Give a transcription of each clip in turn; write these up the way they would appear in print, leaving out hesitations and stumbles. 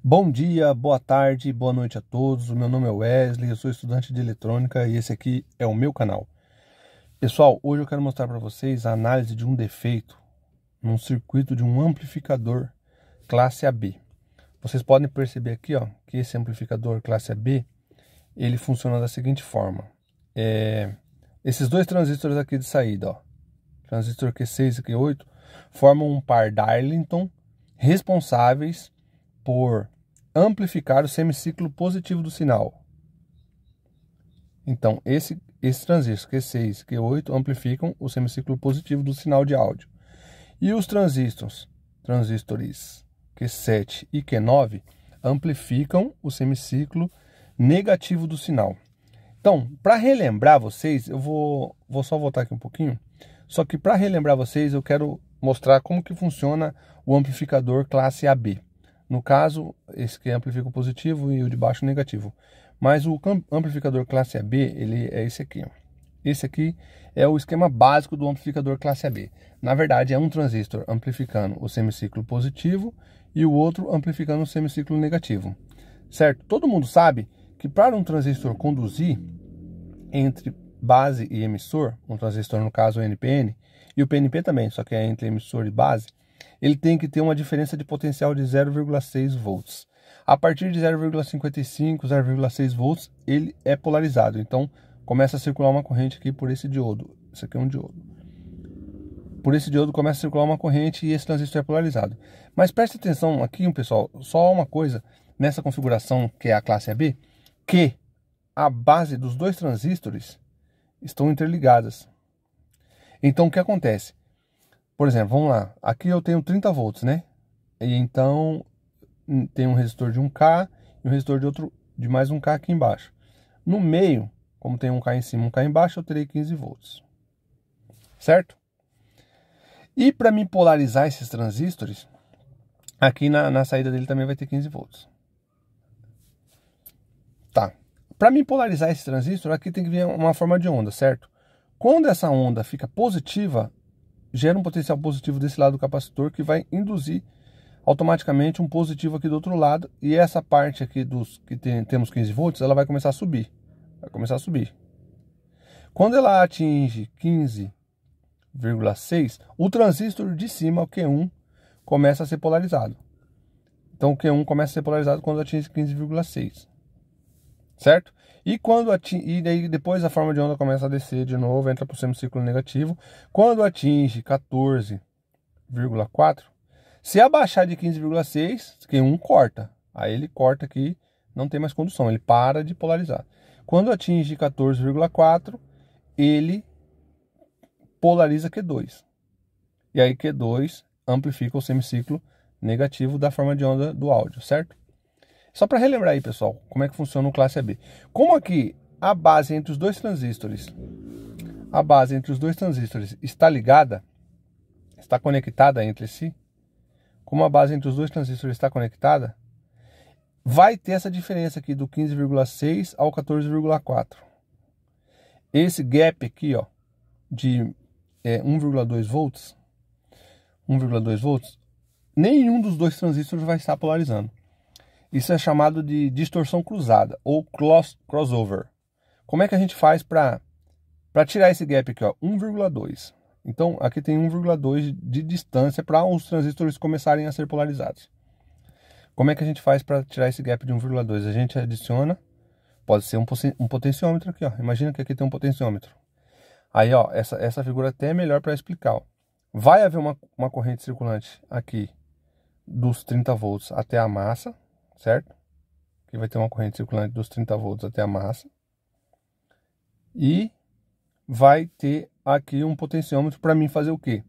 Bom dia, boa tarde, boa noite a todos. O meu nome é Wesley, eu sou estudante de eletrônica e esse aqui é o meu canal. Pessoal, hoje eu quero mostrar para vocês a análise de um defeito num circuito de um amplificador classe AB. Vocês podem perceber aqui, ó, que esse amplificador classe AB, ele funciona da seguinte forma. Esses dois transistores aqui de saída, ó, transistor Q6 e Q8, formam um par Darlington responsáveis por amplificar o semiciclo positivo do sinal. Então, esse transistor Q6 e Q8 amplificam o semiciclo positivo do sinal de áudio. E os transistores Q7 e Q9 amplificam o semiciclo negativo do sinal. Então, para relembrar vocês, eu vou só voltar aqui um pouquinho. Só que para relembrar vocês, eu quero mostrar como que funciona o amplificador classe AB. No caso, esse que amplifica o positivo e o de baixo o negativo. Mas o amplificador classe AB, ele é esse aqui, ó. Esse aqui é o esquema básico do amplificador classe AB. Na verdade, é um transistor amplificando o semiciclo positivo e o outro amplificando o semiciclo negativo. Certo? Todo mundo sabe que para um transistor conduzir entre base e emissor, um transistor no caso o NPN, e o PNP também, só que é entre emissor e base, ele tem que ter uma diferença de potencial de 0,6 volts. A partir de 0,55, 0,6 volts, ele é polarizado. Então, começa a circular uma corrente aqui por esse diodo. Isso aqui é um diodo. Por esse diodo começa a circular uma corrente e esse transistor é polarizado. Mas preste atenção aqui, pessoal, só uma coisa nessa configuração que é a classe AB, que a base dos dois transistores estão interligadas. Então, o que acontece? Por exemplo, vamos lá. Aqui eu tenho 30 volts, né? E então, tem um resistor de 1K e um resistor de mais 1K aqui embaixo. No meio, como tem 1K em cima e 1K embaixo, eu terei 15 volts. Certo? E para me polarizar esses transistores, aqui na saída dele também vai ter 15 volts. Tá. Para me polarizar esse transistor, aqui tem que vir uma forma de onda, certo? Quando essa onda fica positiva, gera um potencial positivo desse lado do capacitor que vai induzir automaticamente um positivo aqui do outro lado. E essa parte aqui dos que temos 15 volts, ela vai começar a subir. Vai começar a subir. Quando ela atinge 15,6, o transistor de cima, o Q1, começa a ser polarizado. Então o Q1 começa a ser polarizado quando atinge 15,6. Certo? E daí depois a forma de onda começa a descer de novo, entra para o semiciclo negativo. Quando atinge 14,4, se abaixar de 15,6, Q1 corta. Aí ele corta aqui, não tem mais condução, ele para de polarizar. Quando atinge 14,4, ele polariza Q2. E aí Q2 amplifica o semiciclo negativo da forma de onda do áudio, certo? Só para relembrar aí, pessoal, como é que funciona o classe AB. Como aqui a base entre os dois transistores está ligada, está conectada entre si, como a base entre os dois transistores está conectada, vai ter essa diferença aqui do 15,6 ao 14,4. Esse gap aqui, ó, de 1,2 volts, nenhum dos dois transistores vai estar polarizando. Isso é chamado de distorção cruzada ou crossover. Como é que a gente faz para tirar esse gap aqui, ó, 1,2? Então, aqui tem 1,2 de distância para os transistores começarem a ser polarizados. Como é que a gente faz para tirar esse gap de 1,2? A gente adiciona, pode ser um potenciômetro aqui, ó. Imagina que aqui tem um potenciômetro. Aí, ó, essa figura até é melhor para explicar, ó. Vai haver uma corrente circulante aqui dos 30 volts até a massa, certo? Que vai ter uma corrente circulante dos 30 volts até a massa. E vai ter aqui um potenciômetro para mim fazer o quê?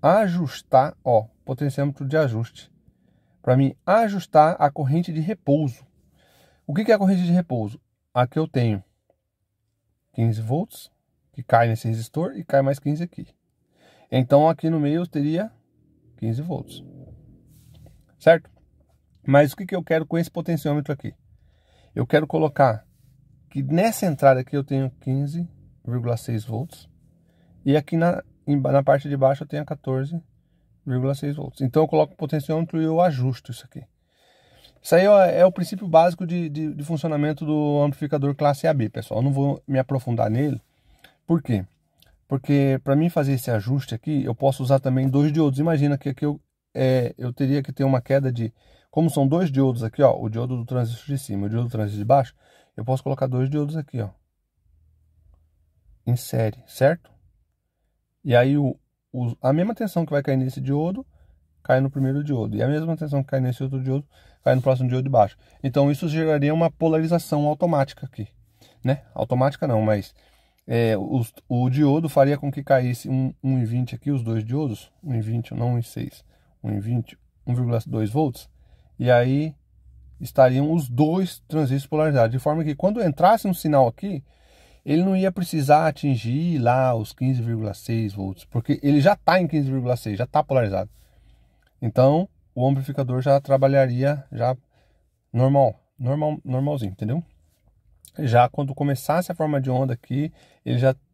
Ajustar, ó, potenciômetro de ajuste. Para mim ajustar a corrente de repouso. O que é a corrente de repouso? Aqui eu tenho 15 volts, que cai nesse resistor e cai mais 15 aqui. Então aqui no meio eu teria 15 volts. Certo? Mas o que eu quero com esse potenciômetro aqui? Eu quero colocar que nessa entrada aqui eu tenho 15,6 volts. E aqui na parte de baixo eu tenho 14,6 volts. Então eu coloco o potenciômetro e eu ajusto isso aqui. Isso aí é o princípio básico de funcionamento do amplificador classe AB, pessoal. Eu não vou me aprofundar nele. Por quê? Porque para mim fazer esse ajuste aqui, eu posso usar também dois diodos. Imagina que aqui eu teria que ter uma queda de... Como são dois diodos aqui, ó, o diodo do transistor de cima e o diodo do transistor de baixo, eu posso colocar dois diodos aqui, ó, em série, certo? E aí a mesma tensão que vai cair nesse diodo, cai no primeiro diodo. E a mesma tensão que cai nesse outro diodo, cai no próximo diodo de baixo. Então isso geraria uma polarização automática aqui, né? Automática não, mas o diodo faria com que caísse 1,20 aqui, os dois diodos, 1,20, não 1,6, 1,20, 1,2 volts. E aí estariam os dois transistores polarizados, de forma que quando entrasse um sinal aqui, ele não ia precisar atingir lá os 15,6 volts, porque ele já está em 15,6, já está polarizado. Então, o amplificador já trabalharia já normalzinho, entendeu? Já quando começasse a forma de onda aqui,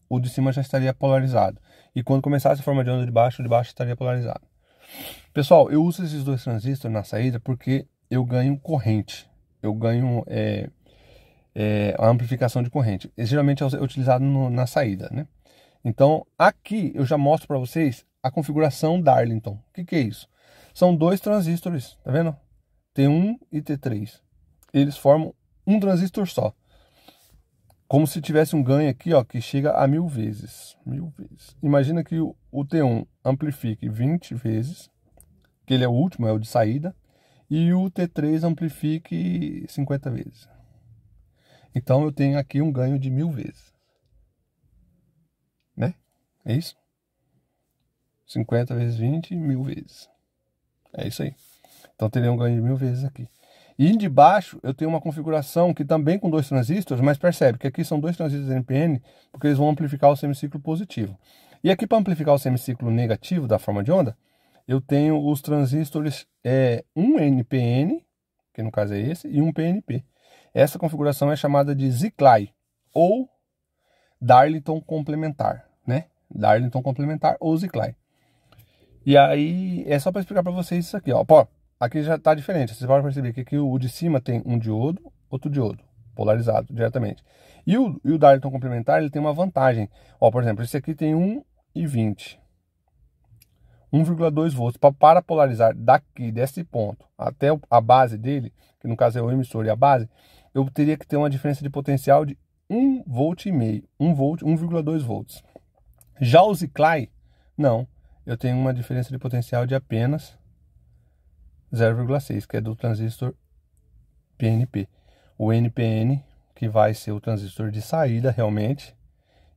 o de cima já estaria polarizado. E quando começasse a forma de onda o de baixo estaria polarizado. Pessoal, eu uso esses dois transistores na saída porque eu ganho corrente. Eu ganho a amplificação de corrente. Esse geralmente é utilizado na saída, né? Então, aqui eu já mostro para vocês a configuração Darlington. O que é isso? São dois transistores, tá vendo? T1 e T3. Eles formam um transistor só. Como se tivesse um ganho aqui, ó, que chega a 1000 vezes. 1000 vezes. Imagina que o T1 amplifique 20 vezes, que ele é o último, é o de saída, e o T3 amplifique 50 vezes. Então eu tenho aqui um ganho de 1000 vezes. Né? É isso? 50 vezes 20, 1000 vezes. É isso aí. Então teria um ganho de 1000 vezes aqui. E de baixo eu tenho uma configuração que também com dois transistores, mas percebe que aqui são dois transistores NPN, porque eles vão amplificar o semiciclo positivo. E aqui para amplificar o semiciclo negativo da forma de onda, eu tenho os transistores um NPN, que no caso é esse, e um PNP. Essa configuração é chamada de Ziclay ou Darlington complementar, né? Darlington complementar ou Ziclay. E aí é só para explicar para vocês isso aqui, ó. Pô, aqui já está diferente. Vocês podem perceber que aqui o de cima tem um diodo, outro diodo, polarizado diretamente. E o Darlington complementar, ele tem uma vantagem. Ó, por exemplo, esse aqui tem 1,20. 1,2 volts. Para polarizar daqui, desse ponto, até a base dele, que no caso é o emissor e a base, eu teria que ter uma diferença de potencial de 1,5 volt, 1,2 volts. Já o Ziclay, não. Eu tenho uma diferença de potencial de apenas 0,6, que é do transistor PNP. O NPN, que vai ser o transistor de saída realmente,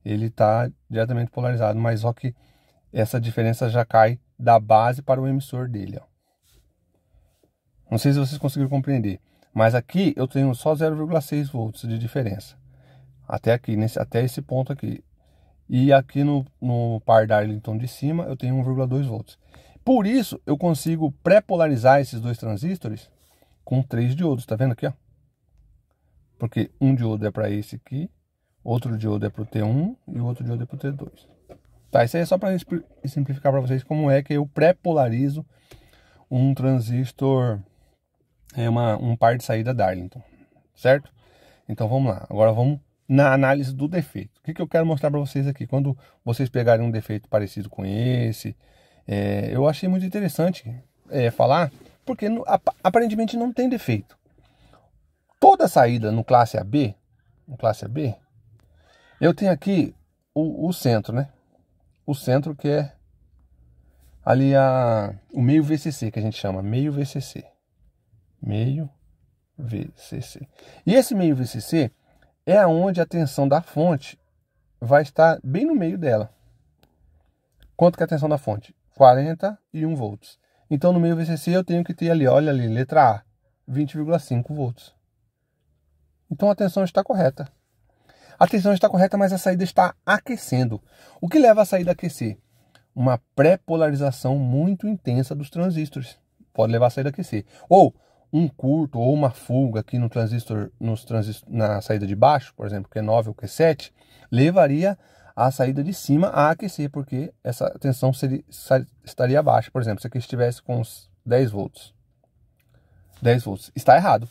ele está diretamente polarizado, mas só que essa diferença já cai da base para o emissor dele, ó. Não sei se vocês conseguiram compreender, mas aqui eu tenho só 0,6 volts de diferença. Até aqui, até esse ponto aqui. E aqui no par Darlington de cima eu tenho 1,2 volts. Por isso eu consigo pré-polarizar esses dois transistores com 3 diodos, tá vendo aqui, ó? Porque um diodo é para esse aqui, outro diodo é para o T1 e o outro diodo é para o T2. Tá, isso aí é só para simplificar para vocês como é que eu pré-polarizo um transistor, um par de saída Darlington, certo? Então vamos lá, agora vamos na análise do defeito. O que eu quero mostrar para vocês aqui? Quando vocês pegarem um defeito parecido com esse, eu achei muito interessante falar, porque aparentemente não tem defeito. Toda saída no classe AB, eu tenho aqui o centro, né? O centro que é ali o meio VCC, que a gente chama, meio VCC. Meio VCC. E esse meio VCC é onde a tensão da fonte vai estar bem no meio dela. Quanto que é a tensão da fonte? 41 volts. Então no meio VCC eu tenho que ter ali, olha ali, letra A, 20,5 volts. Então a tensão está correta. A tensão está correta, mas a saída está aquecendo. O que leva a saída a aquecer? Uma pré-polarização muito intensa dos transistores. Pode levar a saída a aquecer. Ou um curto ou uma fuga aqui no transistor, na saída de baixo, por exemplo, Q9 ou Q7, levaria a saída de cima a aquecer, porque essa tensão estaria baixa. Por exemplo, se aqui estivesse com uns 10 volts. 10 volts. Está errado,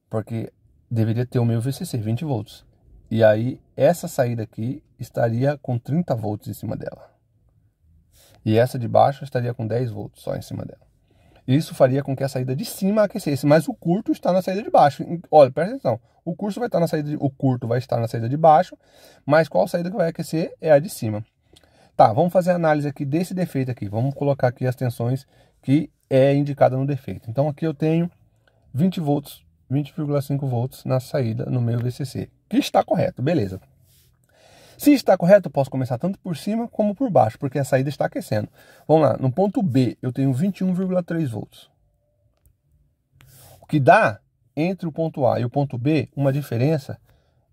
porque deveria ter o meu VCC, 20 volts. E aí, essa saída aqui estaria com 30 volts em cima dela. E essa de baixo estaria com 10 volts só em cima dela. Isso faria com que a saída de cima aquecesse, mas o curto está na saída de baixo. Olha, presta atenção. O curto vai estar na saída de baixo, mas qual saída que vai aquecer é a de cima. Tá, vamos fazer a análise aqui desse defeito aqui. Vamos colocar aqui as tensões que é indicada no defeito. Então aqui eu tenho 20 volts, 20,5 volts na saída no meu VCC, que está correto, beleza. Se está correto, eu posso começar tanto por cima como por baixo, porque a saída está aquecendo. Vamos lá, no ponto B eu tenho 21,3 volts. O que dá entre o ponto A e o ponto B uma diferença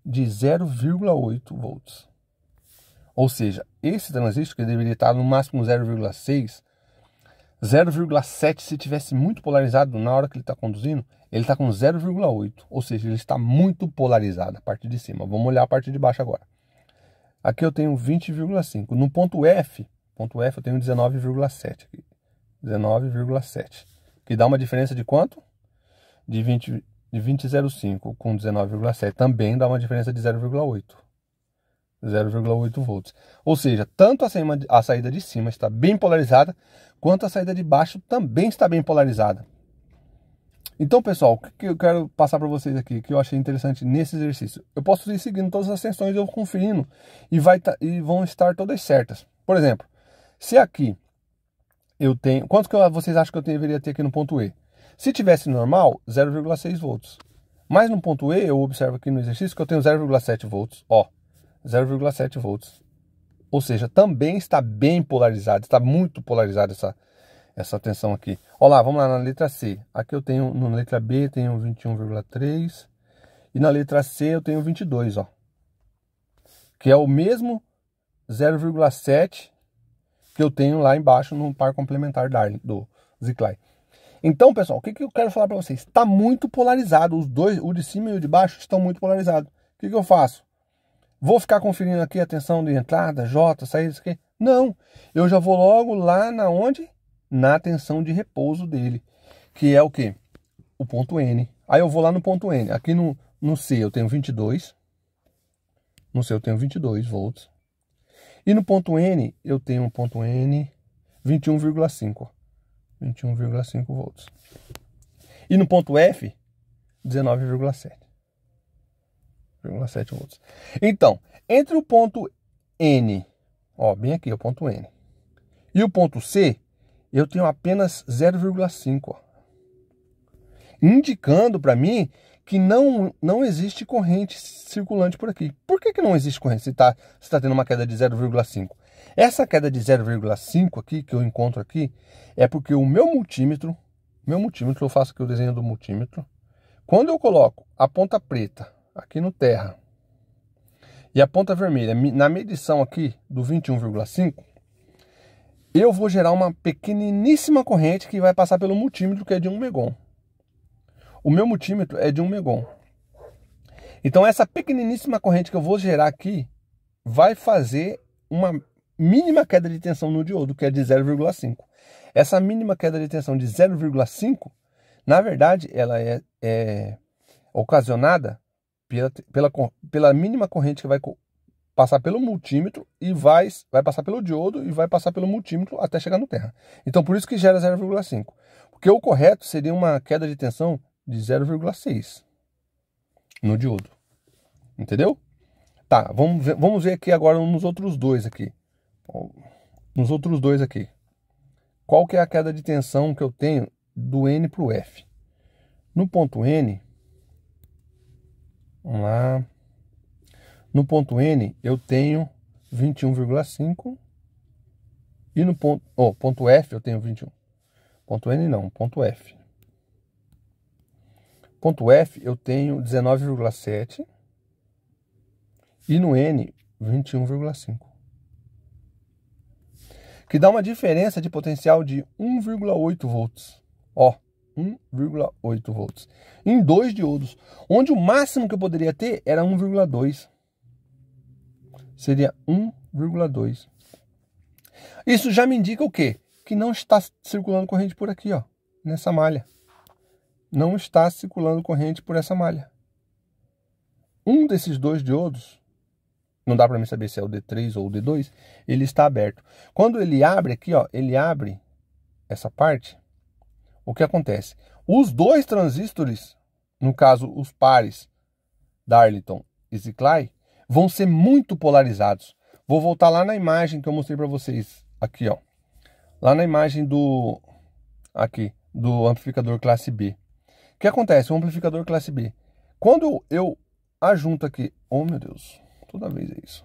de 0,8 volts. Ou seja, esse transistor, que deveria estar no máximo 0,6, 0,7 se tivesse muito polarizado na hora que ele está conduzindo, ele está com 0,8. Ou seja, ele está muito polarizado a parte de cima. Vamos olhar a parte de baixo agora. Aqui eu tenho 20,5. No ponto F eu tenho 19,7. 19,7. Que dá uma diferença de quanto? De 20,05 com 19,7. Também dá uma diferença de 0,8. 0,8 volts. Ou seja, tanto a saída de cima está bem polarizada, quanto a saída de baixo também está bem polarizada. Então, pessoal, o que eu quero passar para vocês aqui, que eu achei interessante nesse exercício? Eu posso ir seguindo todas as tensões, eu conferindo, e vão estar todas certas. Por exemplo, se aqui eu tenho... Quantos que vocês acham que eu deveria ter aqui no ponto E? Se tivesse normal, 0,6 volts. Mas no ponto E, eu observo aqui no exercício que eu tenho 0,7 volts. Ó, 0,7 volts. Ou seja, também está bem polarizado, está muito polarizada essa tensão aqui. Olha lá, vamos lá na letra C. Aqui eu tenho, na letra B, tenho 21,3. E na letra C eu tenho 22, ó. Que é o mesmo 0,7 que eu tenho lá embaixo no par complementar do Ziclay. Então, pessoal, o que eu quero falar para vocês? Está muito polarizado. Os dois, o de cima e o de baixo, estão muito polarizados. O que eu faço? Vou ficar conferindo aqui a tensão de entrada, J, saída, isso aqui? Não. Eu já vou logo lá na onde? Na tensão de repouso dele, que é o quê? O ponto N. Aí eu vou lá no ponto N. Aqui no C eu tenho 22. No C eu tenho 22 volts. E no ponto N eu tenho um ponto N 21,5. 21,5 volts. E no ponto F 19,7. 0,7 volts. Então, entre o ponto N, ó, bem aqui, o ponto N, e o ponto C, eu tenho apenas 0,5, indicando para mim que não existe corrente circulante por aqui. Por que não existe corrente se está tendo uma queda de 0,5? Essa queda de 0,5 aqui, que eu encontro aqui, é porque o meu multímetro, eu faço aqui o desenho do multímetro, quando eu coloco a ponta preta aqui no terra e a ponta vermelha na medição aqui do 21,5, eu vou gerar uma pequeniníssima corrente que vai passar pelo multímetro, que é de 1 megon. O meu multímetro é de 1 megon. Então essa pequeniníssima corrente que eu vou gerar aqui vai fazer uma mínima queda de tensão no diodo, que é de 0,5. Essa mínima queda de tensão de 0,5, na verdade, ela é ocasionada pela mínima corrente que vai passar pelo multímetro e vai passar pelo diodo e vai passar pelo multímetro até chegar no terra. Então, por isso que gera 0,5. Porque o correto seria uma queda de tensão de 0,6 no diodo. Entendeu? Tá, vamos ver aqui agora nos outros dois aqui. Nos outros dois aqui. Qual que é a queda de tensão que eu tenho do N para o F? No ponto N, vamos lá. No ponto N eu tenho 21,5 e no ponto F eu tenho 21. Ponto N não, ponto F. Ponto F eu tenho 19,7 e no N 21,5. Que dá uma diferença de potencial de 1,8 volts. Ó, 1,8 volts. Em dois diodos, onde o máximo que eu poderia ter era 1,2. Seria 1,2. Isso já me indica o quê? Que não está circulando corrente por aqui, ó, nessa malha. não está circulando corrente por essa malha. Um desses dois diodos, não dá para mim saber se é o D3 ou o D2, ele está aberto. Quando ele abre aqui, ó, ele abre essa parte, o que acontece? Os dois transistores, no caso os pares Darlington e Ziclay, vão ser muito polarizados. Vou voltar lá na imagem que eu mostrei para vocês, aqui, ó. Lá na imagem do amplificador classe B. O que acontece? O amplificador classe B, quando eu ajunto aqui, oh meu Deus, toda vez é isso.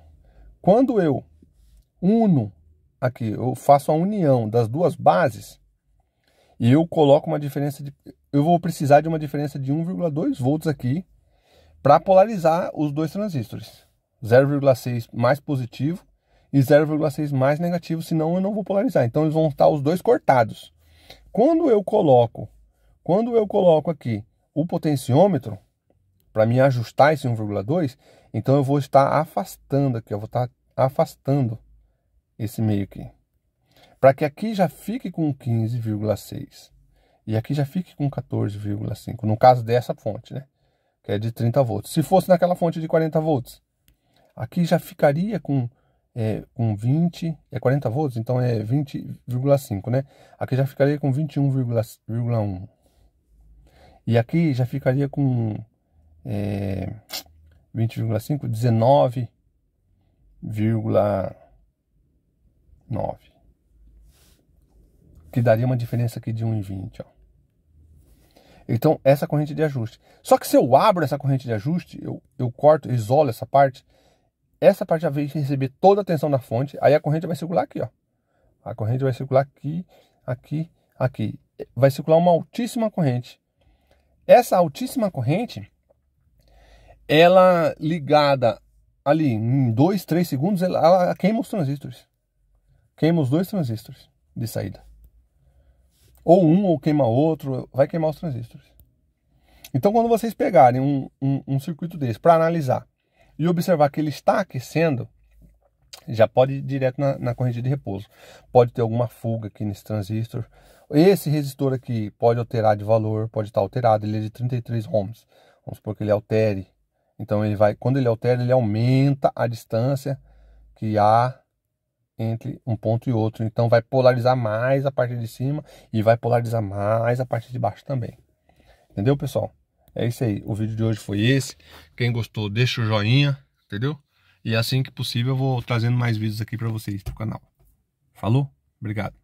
Quando eu uno aqui, eu faço a união das duas bases e eu coloco uma diferença de, eu vou precisar de uma diferença de 1,2 volts aqui para polarizar os dois transistores. 0,6 mais positivo e 0,6 mais negativo, senão eu não vou polarizar. Então eles vão estar os dois cortados. Quando eu coloco aqui o potenciômetro, para me ajustar esse 1,2, então eu vou estar afastando aqui, eu vou estar afastando esse meio aqui. Para que aqui já fique com 15,6 e aqui já fique com 14,5, no caso dessa fonte, né? Que é de 30 volts. Se fosse naquela fonte de 40 volts, aqui já ficaria com 20, é 40 volts, então é 20,5, né? Aqui já ficaria com 21,1. E aqui já ficaria com 20,5, 19,9. Que daria uma diferença aqui de 1,20, ó. Então, essa corrente de ajuste. Só que se eu abro essa corrente de ajuste, eu corto, isolo essa parte já vai receber toda a tensão da fonte, aí a corrente vai circular aqui, ó. A corrente vai circular aqui, aqui, aqui. Vai circular uma altíssima corrente. Essa altíssima corrente, ela ligada ali em 2, 3 segundos, ela queima os transistores. Queima os dois transistores de saída. Ou um, ou queima outro, vai queimar os transistores. Então, quando vocês pegarem um circuito desse para analisar e observar que ele está aquecendo, já pode ir direto na corrente de repouso. Pode ter alguma fuga aqui nesse transistor. Esse resistor aqui pode alterar de valor, pode estar alterado. Ele é de 33 ohms. Vamos supor que ele altere. Então, quando ele altera, ele aumenta a distância que há entre um ponto e outro. Então, vai polarizar mais a parte de cima e vai polarizar mais a parte de baixo também. Entendeu, pessoal? É isso aí. O vídeo de hoje foi esse. Quem gostou, deixa o joinha, entendeu? E assim que possível, eu vou trazendo mais vídeos aqui para vocês no canal. Falou? Obrigado.